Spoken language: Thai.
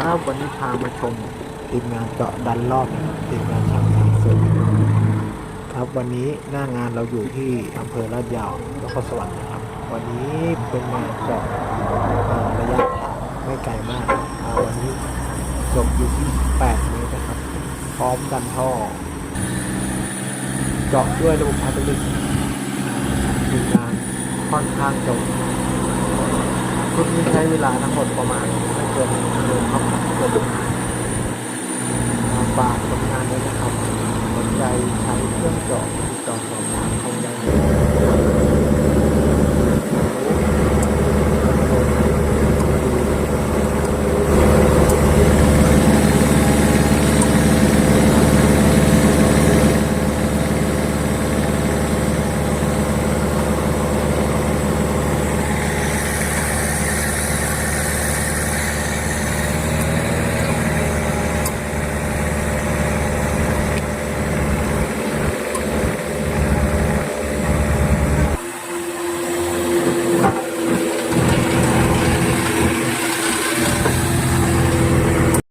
ครับวันนี้พามาชมทีมงานเจาะดันรอบนะครับทีมงานช่างสายสุดครับวันนี้หน้างานเราอยู่ที่อำเภอลาดยาวนครสวรรค์นะครับวันนี้เป็นงานเจาะระยะทางไม่ไกลมากวันนี้จบอยู่ที่8เมตรนะครับพร้อมดันท่อเจาะด้วยระบบไฮดรอลิกทีมงานค่อนข้างจบชุดนี้ใช้เวลาทั้งหมดประมาณไม่เกิน1 เดือนครับเกินฝากผลงานด้วยนะครับสนใจใช้เครื่องเจาะติดต่อสอบถามเข้าได้เลย